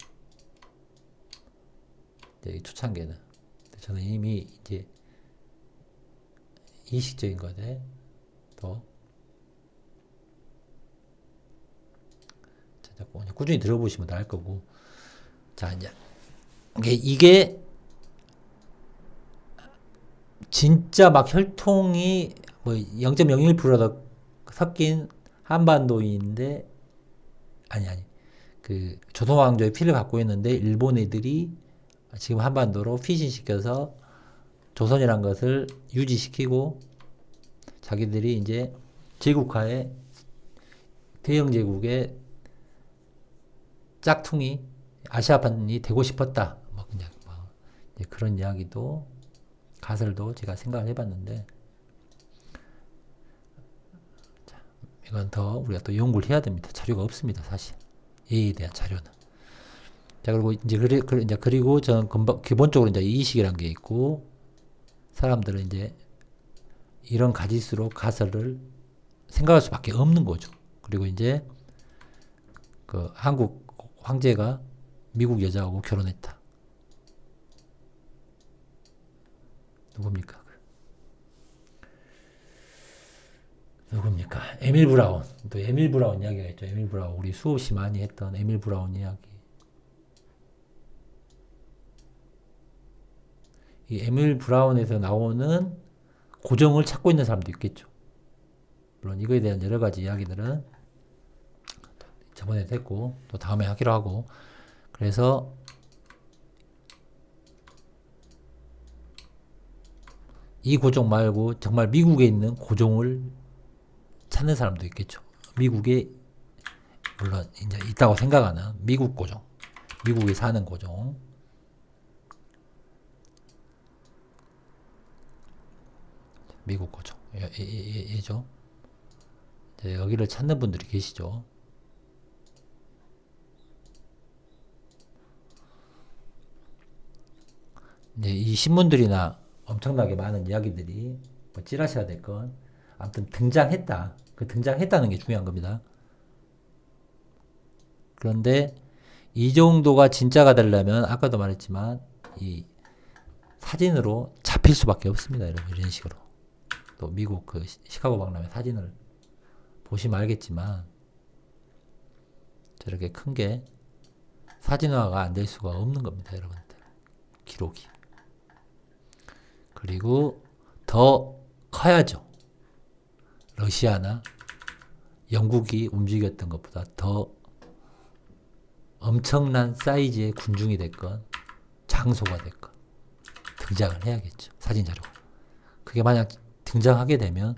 초창기에는. 저는 이미 이제 이식적인 것에 더 꾸준히 들어보시면 다 알 거고. 자, 이제 이게 진짜 막 혈통이 뭐 0.01%더 섞인 한반도인데, 아니 그 조선왕조의 피를 갖고 있는데 일본 애들이 지금 한반도로 피신시켜서 조선이란 것을 유지시키고 자기들이 이제 제국화에 대영 제국의 짝퉁이 아시아판이 되고 싶었다. 뭐 그냥 그런 이야기도 가설도 제가 생각을 해봤는데, 자, 이건 더 우리가 또 연구를 해야 됩니다. 자료가 없습니다, 사실. 이에 대한 자료는. 자, 그리고 이제 그리고 저는 기본적으로 이제 이식이란 게 있고, 사람들은 이제 이런 가짓수로 가설을 생각할 수밖에 없는 거죠. 그리고 이제 그 한국 황제가 미국 여자하고 결혼했다. 누굽니까? 에밀 브라운. 또 에밀 브라운 이야기가 있죠. 에밀 브라운. 우리 수없이 많이 했던 에밀 브라운 이야기. 이 에밀 브라운에서 나오는 고정을 찾고 있는 사람도 있겠죠. 물론 이거에 대한 여러 가지 이야기들은 저번에도 했고 또 다음에 하기로 하고, 그래서 이 고종 말고 정말 미국에 있는 고종을 찾는 사람도 있겠죠. 미국에 물론 이제 있다고 생각하는 미국 고종, 미국에 사는 고종. 미국 고종 얘죠. 여기를 찾는 분들이 계시죠. 이제 이 신문들이나 엄청나게 많은 이야기들이 뭐 찌라시가 됐건 아무튼 등장했다. 그 등장했다는 게 중요한 겁니다. 그런데 이 정도가 진짜가 되려면 아까도 말했지만 이 사진으로 잡힐 수밖에 없습니다. 여러분, 이런 식으로. 또 미국 그 시카고 박람회 사진을 보시면 알겠지만 저렇게 큰 게 사진화가 안 될 수가 없는 겁니다. 여러분들. 기록이. 그리고 더 커야죠. 러시아나 영국이 움직였던 것보다 더 엄청난 사이즈의 군중이 됐건 장소가 됐건 등장을 해야겠죠. 사진 자료가. 그게 만약 등장하게 되면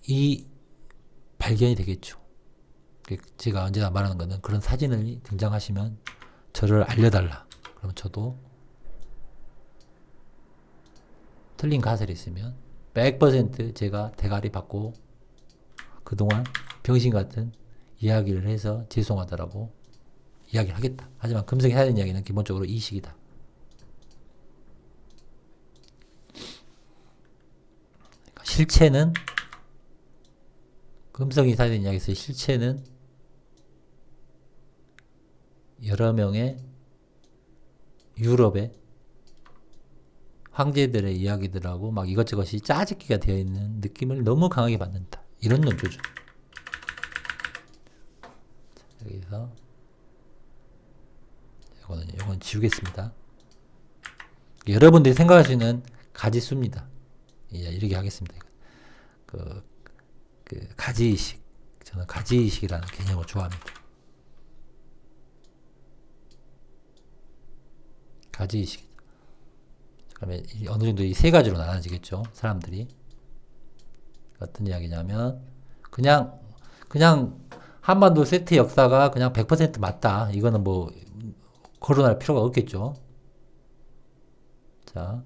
이 발견이 되겠죠. 제가 언제나 말하는 거는 그런 사진을 등장하시면 저를 알려달라. 그러면 저도 틀린 가설이 있으면 100% 제가 대가리 받고 그동안 병신 같은 이야기를 해서 죄송하다라고 이야기를 하겠다. 하지만 금성이 해야 되는 이야기는 기본적으로 이식이다. 그러니까 실체는 금성이 사야 되는 이야기에서 실체는 여러 명의 유럽의 황제들의 이야기들하고 막 이것저것이 짜집기가 되어 있는 느낌을 너무 강하게 받는다. 이런 논조죠. 여기서 이건 지우겠습니다. 여러분들이 생각할 수 있는 가지수입니다. 이렇게 하겠습니다. 가지의식. 저는 가지의식이라는 개념을 좋아합니다. 가지의식. 그러면 어느 정도 이 세 가지로 나눠지겠죠. 사람들이. 어떤 이야기냐면, 그냥 한반도 세트 역사가 그냥 100% 맞다. 이거는 뭐, 거론할 필요가 없겠죠. 자.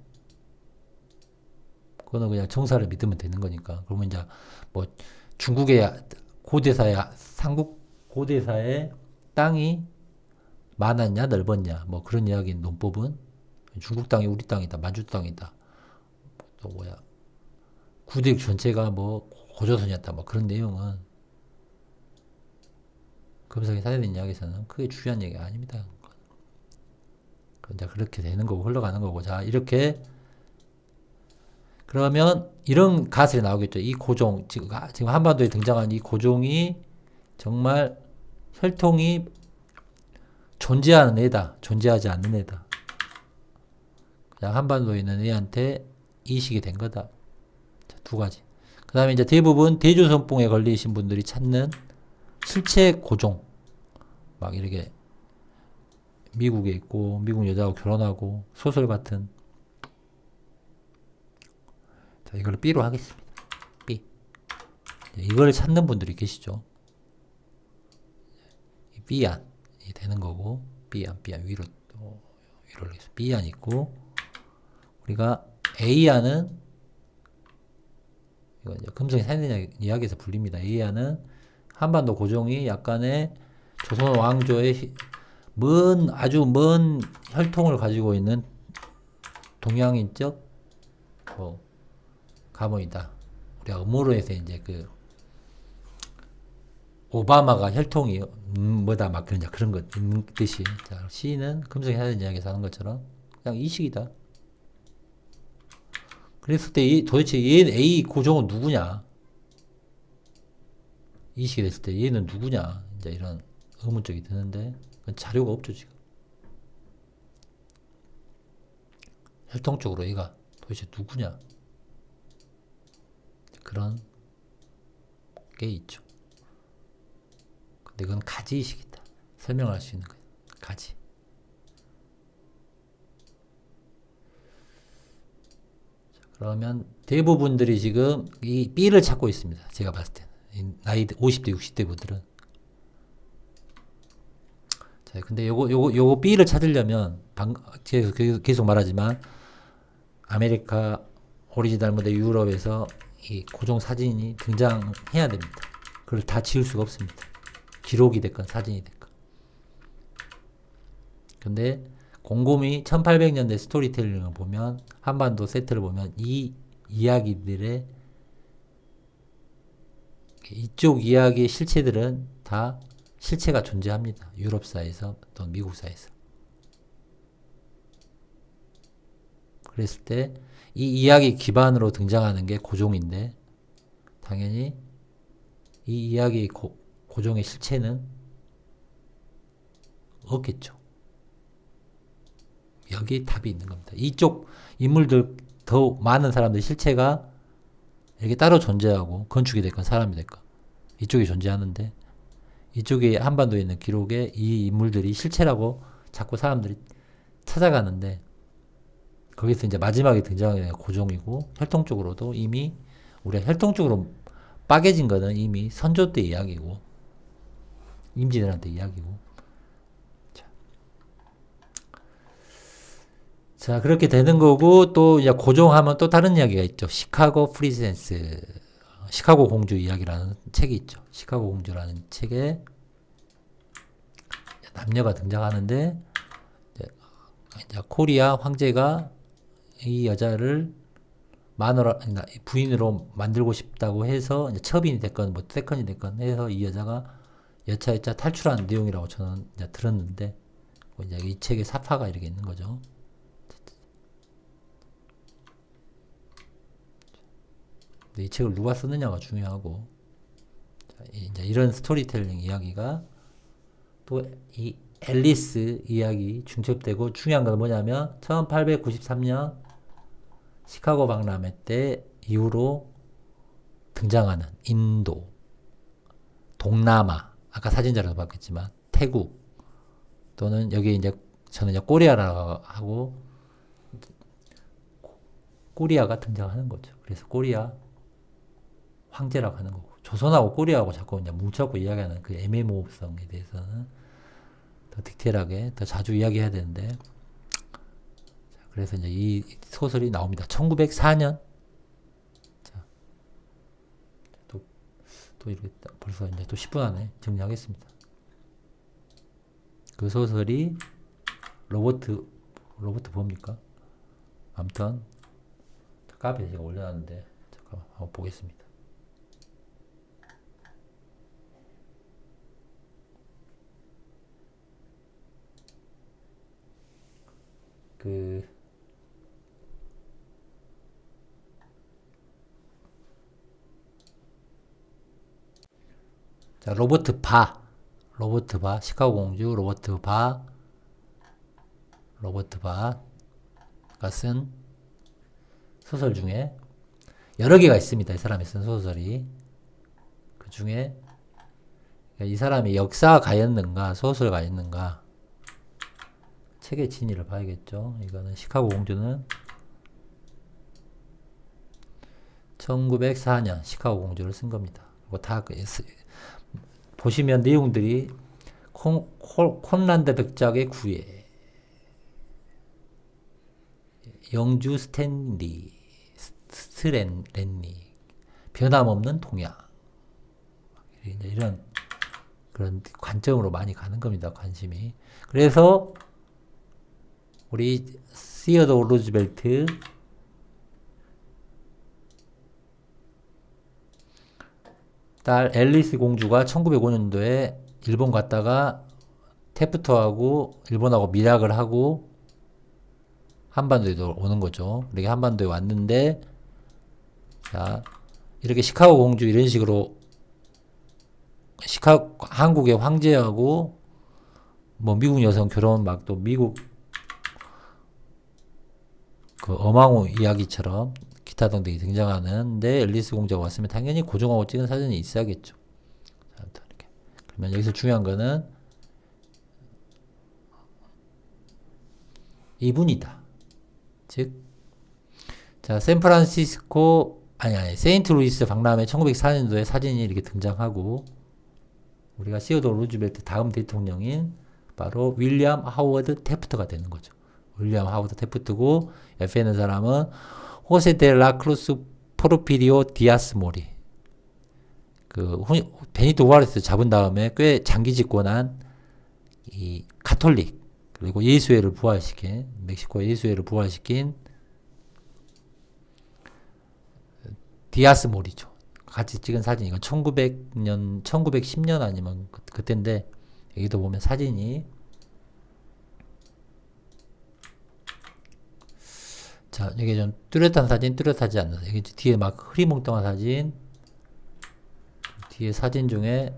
그거는 그냥 정사를 믿으면 되는 거니까. 그러면 이제 뭐 중국의 고대사의 땅이 많았냐 넓었냐 뭐 그런 이야기 논법은 중국 땅이 우리 땅이다 만주 땅이다 또 뭐야 구대역 전체가 뭐 고조선이었다 뭐 그런 내용은 금성의 사대된 이야기에서는 크게 중요한 얘기가 아닙니다. 이제 그렇게 되는 거고 흘러가는 거고. 자 이렇게 그러면 이런 가설이 나오겠죠. 이 고종, 지금 한반도에 등장한 이 고종이 정말 혈통이 존재하는 애다. 존재하지 않는 애다. 그냥 한반도에 있는 애한테 이식이 된 거다. 자, 두 가지. 그 다음에 이제 대부분 대조선뽕에 걸리신 분들이 찾는 실체 고종. 막 이렇게 미국에 있고, 미국 여자하고 결혼하고, 소설 같은. 자, 이걸 B로 하겠습니다. B. 이걸 찾는 분들이 계시죠. B안이 되는 거고, B안 위로 올리겠습니다. B안 있고, 우리가 A안은, 이거 이제 금성의 사인 이야기에서 불립니다. A안은 한반도 고종이 약간의 조선 왕조의 아주 먼 혈통을 가지고 있는 동양인적, 가문이다. 우리가 음모론에서 이제 오바마가 혈통이 뭐다 막 그런 것 있는 듯이. 자, C는 금성이 사는 이야기에서 하는 것처럼 그냥 이식이다. 그랬을 때 도대체 A 고종은 누구냐? 이식이 됐을 때 얘는 누구냐? 이제 이런 의문점이 드는데 자료가 없죠 지금. 혈통적으로 얘가 도대체 누구냐? 그런 게 있죠. 근데 그건 가지의식이다. 설명할 수 있는 거예요. 가지. 자, 그러면 대부분들이 지금 이 B를 찾고 있습니다. 제가 봤을 때는. 나이 50대, 60대 분들은. 자, 근데 요거 B를 찾으려면, 계속 말하지만, 아메리카 오리지널 모델 유럽에서 이 고종 사진이 등장해야 됩니다. 그걸 다 지울 수가 없습니다. 기록이 됐건 사진이 됐건. 근데 곰곰이 1800년대 스토리텔링을 보면 한반도 세트를 보면 이 이야기들의 이쪽 이야기의 실체들은 다 실체가 존재합니다. 유럽사에서 또는 미국사에서. 그랬을 때 이 이야기 기반으로 등장하는 게 고종인데 당연히 이 이야기의 고종의 실체는 없겠죠. 여기 답이 있는 겁니다. 이쪽 인물들 더 많은 사람들 실체가 이렇게 따로 존재하고 건축이 됐건 사람이 됐건 이쪽이 존재하는데 이쪽에 한반도에 있는 기록에 이 인물들이 실체라고 자꾸 사람들이 찾아가는데 거기서 이제 마지막에 등장하는 게 고종이고 혈통적으로도 이미 우리가 혈통적으로 빠개진 거는 이미 선조 때 이야기고 임진왜란 때 이야기고 자 그렇게 되는 거고 또 이제 고종하면 또 다른 이야기가 있죠. 시카고 프리센스 시카고 공주 이야기라는 책이 있죠. 시카고 공주라는 책에 남녀가 등장하는데 이제 코리아 황제가 이 여자를 부인으로 만들고 싶다고 해서 이제 첩인이 됐건 뭐 세컨이 됐건 해서 이 여자가 여차여차 탈출하는 내용이라고 저는 이제 들었는데 이제 이 책에 사파가 이렇게 있는 거죠. 근데 이 책을 누가 쓰느냐가 중요하고 자, 이제 이런 스토리텔링 이야기가 또 이 앨리스 이야기 중첩되고 중요한 건 뭐냐면 1893년 시카고 박람회 때 이후로 등장하는 인도, 동남아, 아까 사진자료도 봤겠지만 태국 또는 여기 이제 저는 이제 코리아라고 하고 코리아가 등장하는 거죠. 그래서 코리아 황제라고 하는 거고 조선하고 코리아하고 자꾸 이제 뭉쳐갖고 이야기하는 그 애매모호성에 대해서는 더 디테일하게 더 자주 이야기해야 되는데 그래서 이제 이 소설이 나옵니다. 1904년 또 이렇게 벌써 이제 또 10분 안에 정리하겠습니다. 그 소설이 로버트 뭡니까? 아무튼 카페에 제가 올려놨는데 잠깐만 한번 보겠습니다. 자, 로버트 바, 시카고 공주 로버트 바가 쓴 소설 중에 여러 개가 있습니다. 이 사람이 쓴 소설이. 그 중에 이 사람이 역사가였는가 소설가였는가 책의 진위를 봐야겠죠. 이거는 시카고 공주는 1904년 시카고 공주를 쓴 겁니다. 그리고 다 보시면 내용들이 콘란드 백작의 구애, 영주 스탠리, 변함없는 동양 이런 그런 관점으로 많이 가는 겁니다. 관심이. 그래서 우리 시어도어 루즈벨트 딸 앨리스 공주가 1905년도에 일본 갔다가 테프트하고 일본하고 밀약을 하고 한반도에도 오는 거죠. 이렇게 한반도에 왔는데 자 이렇게 시카고 공주 이런 식으로 한국의 황제하고 뭐 미국 여성 결혼 막 또 미국 그 어망우 이야기처럼 기타 등등이 등장하는데 앨리스 공주가 왔으면 당연히 고종하고 찍은 사진이 있어야겠죠. 자, 이렇게. 그러면 여기서 중요한 거는 이분이다. 즉, 자, 세인트루이스 박람회 1904년도에 사진이 이렇게 등장하고 우리가 시어도어 루즈벨트 다음 대통령인 바로 윌리엄 하워드 태프트가 되는 거죠. 윌리엄 하워드 태프트고 옆에 있는 사람은 호세 데 라 크루스 포르피리오 디아스 모리. 그 베니토 후아레스 잡은 다음에 꽤 장기 집권한 이 가톨릭 그리고 예수회를 부활시킨 멕시코 예수회를 부활시킨 디아스 모리죠. 같이 찍은 사진 이건 1910년 아니면 그때인데 여기도 보면 사진이 자, 이게 좀 뚜렷한 사진, 뚜렷하지 않는 사진. 여기 뒤에 막 흐리멍텅한 사진. 뒤에 사진 중에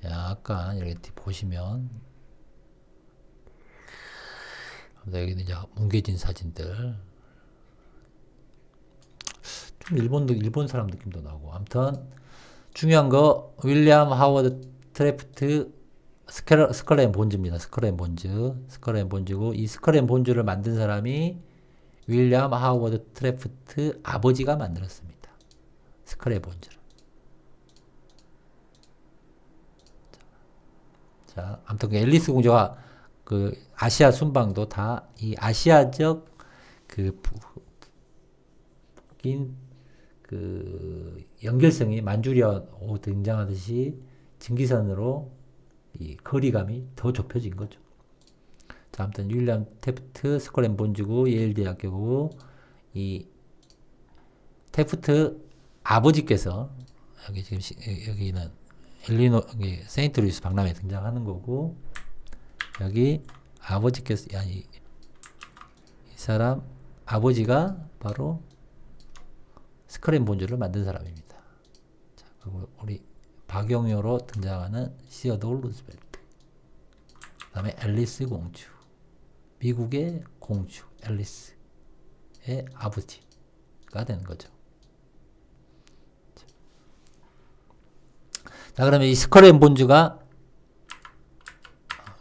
약간 이렇게 보시면 여기는 이제 뭉개진 사진들. 좀 일본 사람 느낌도 나고. 아무튼 중요한 거 윌리엄 하워드 트래프트 스컬 앤 본즈입니다. 스컬 앤 본즈고 이 스컬 앤 본즈를 만든 사람이 윌리엄 하워드 트래프트 아버지가 만들었습니다. 스컬 앤 본즈를. 자, 아무튼 그 앨리스 공주가 그 아시아 순방도 다 이 아시아적 그 연결성이 만주리와 등장하듯이 증기선으로 이 거리감이 더 좁혀진 거죠. 자, 아무튼 윌리엄 태프트 스컬 앤 본즈고 예일 대학교고 이 태프트 아버지께서 여기 지금 여기는 세인트루이스 박람회에 등장하는 거고 여기 아버지께서 이 사람 아버지가 바로 스컬 앤 본즈를 만든 사람입니다. 자, 그리고 우리 박영효로 등장하는 시어도어 루즈벨트. 그다음에 앨리스 공주. 미국의 공주 앨리스의 아버지가 되는 거죠. 자, 그러면 이 스컬 앤 본즈가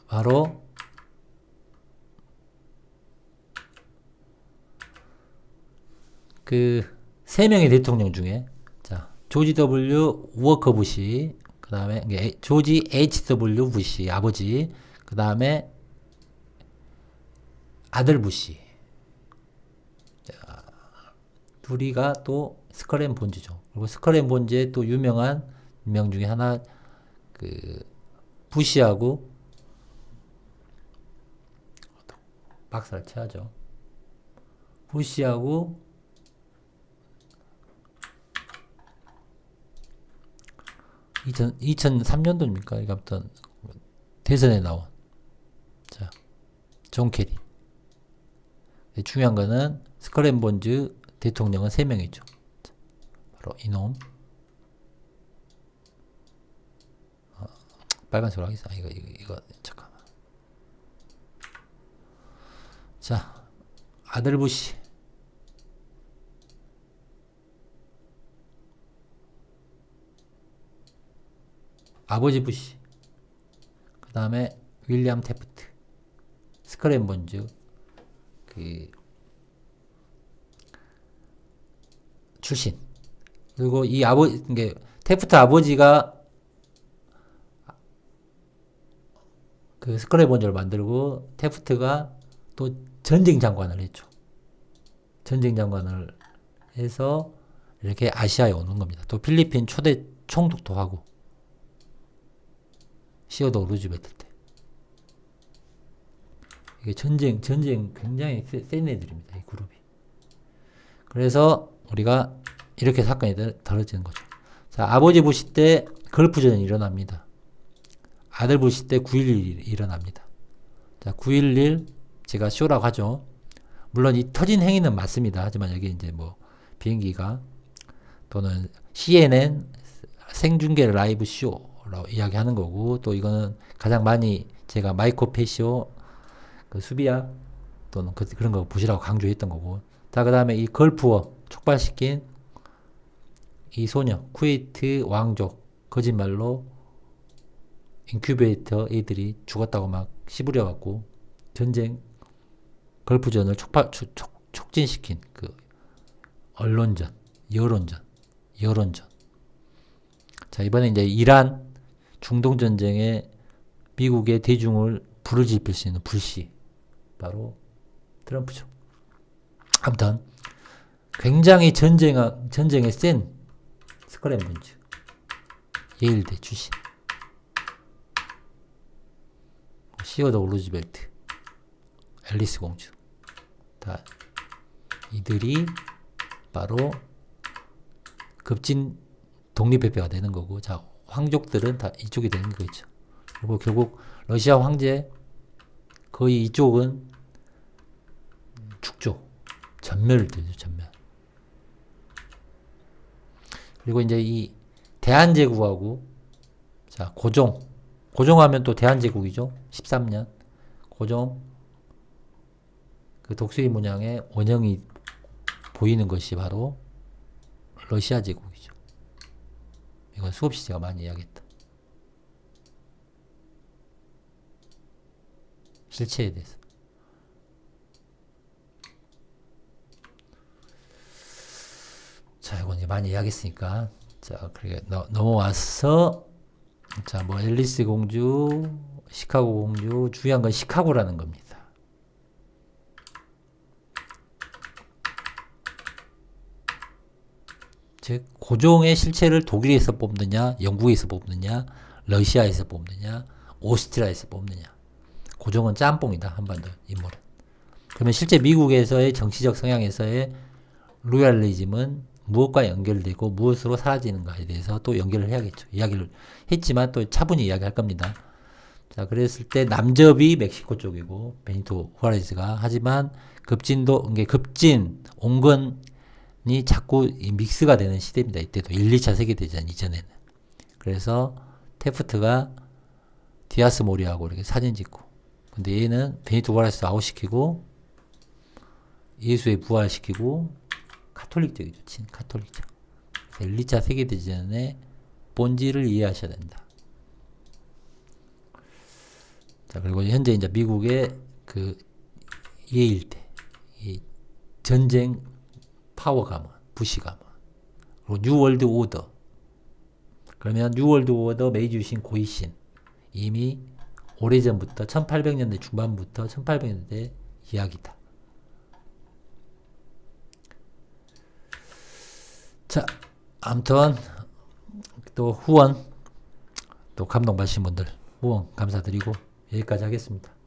바로 그 세 명의 대통령 중에, 자, 조지 W 워커 부시, 그 다음에 조지 H.W. 부시 아버지, 그 다음에 아들 부시. 자, 둘이가 또 스컬 앤 본즈죠. 그리고 스컬 앤 본즈의 또 유명한 명 중에 하나, 그 부시하고 박살을 쳐야죠. 부시하고 2003년도입니까? 이거 아무튼 대선에 나온, 자, 존 캐리. 중요한 거는 스컬 앤 본즈 대통령은 3명이죠. 바로 이놈. 빨간색으로 하겠어. 이거 잠깐만. 자, 아들 부시. 아버지 부시. 그 다음에 윌리엄 태프트. 스컬 앤 본즈. 출신. 그리고 이 태프트 아버지가 그 스컬 앤 본즈를 만들고, 태프트가 또 전쟁 장관을 했죠. 전쟁 장관을 해서 이렇게 아시아에 오는 겁니다. 또 필리핀 초대 총독도 하고, 시어도 루즈벨트 때. 이게 전쟁 굉장히 센 애들입니다. 이 그룹이. 그래서 우리가 이렇게 사건이 벌어지는 거죠. 자, 아버지 부시 때 걸프전이 일어납니다. 아들 부시 때 9.11이 일어납니다. 자, 9.11 제가 쇼라고 하죠. 물론 이 터진 행위는 맞습니다. 하지만 여기 이제 뭐 비행기가 또는 CNN 생중계 라이브 쇼라고 이야기하는 거고, 또 이거는 가장 많이 제가 마이코 페시오 그 수비야 또는 그런 거 보시라고 강조했던 거고. 자, 그 다음에 이 걸프워 촉발시킨 이 소녀 쿠웨이트 왕족, 거짓말로 인큐베이터 애들이 죽었다고 막 씹으려갖고 전쟁 걸프전을 촉진시킨 그 언론전, 여론전. 자, 이번에 이제 이란 중동 전쟁에 미국의 대중을 불을 지필 수 있는 불씨, 바로 트럼프죠. 아무튼 굉장히 전쟁에 센 스컬 앤 본즈, 예일대 출신, 시어도 루즈벨트, 앨리스 공주, 다 이들이 바로 급진 독립협회가 되는 거고, 자, 황족들은 다 이쪽이 되는 거죠. 그리고 결국 러시아 황제 거의 이쪽은 죽죠. 전멸되죠. 전멸. 그리고 이제 이 대한제국하고, 자, 고종하면 또 대한제국이죠. 13년 고종 그 독수리 문양의 원형이 보이는 것이 바로 러시아 제국이죠. 이건 수없이 제가 많이 이야기했다. 실체에 대해서. 자, 이건 이제 많이 이야기했으니까, 자, 그렇게 넘어와서, 자, 뭐 앨리스 공주, 시카고 공주, 중요한 건 시카고라는 겁니다. 즉, 고종의 실체를 독일에서 뽑느냐, 영국에서 뽑느냐, 러시아에서 뽑느냐, 오스트리아에서 뽑느냐. 고종은 짬뽕이다, 한반도 인물은. 그러면 실제 미국에서의 정치적 성향에서의 로얄리즘은 무엇과 연결되고 무엇으로 사라지는가에 대해서 또 연결을 해야겠죠. 이야기를 했지만 또 차분히 이야기할 겁니다. 자, 그랬을 때 남접이 멕시코 쪽이고 베니토 후아레즈가, 하지만 급진 온건이 자꾸 믹스가 되는 시대입니다. 이때도 1, 2차 세계대전 이전에는. 그래서 테프트가 디아스 모리하고 이렇게 사진 찍고, 근데 얘는 베니토 구아레스 아웃시키고 예수의 부활시키고 카톨릭적이죠. 친카톨릭적. 1, 2차 세계대전의 본질을 이해하셔야 된다. 자, 그리고 현재 이제 미국의 그 예일 때, 이 전쟁 파워 감원, 부시 감원, 그리고 뉴월드 오더. 그러면 뉴월드 오더 메이주신 고이신 이미 오래전부터 1800년대 중반부터 1800년대 이야기다. 자, 아무튼 또 후원 또 감동받으신 분들 후원 감사드리고 여기까지 하겠습니다.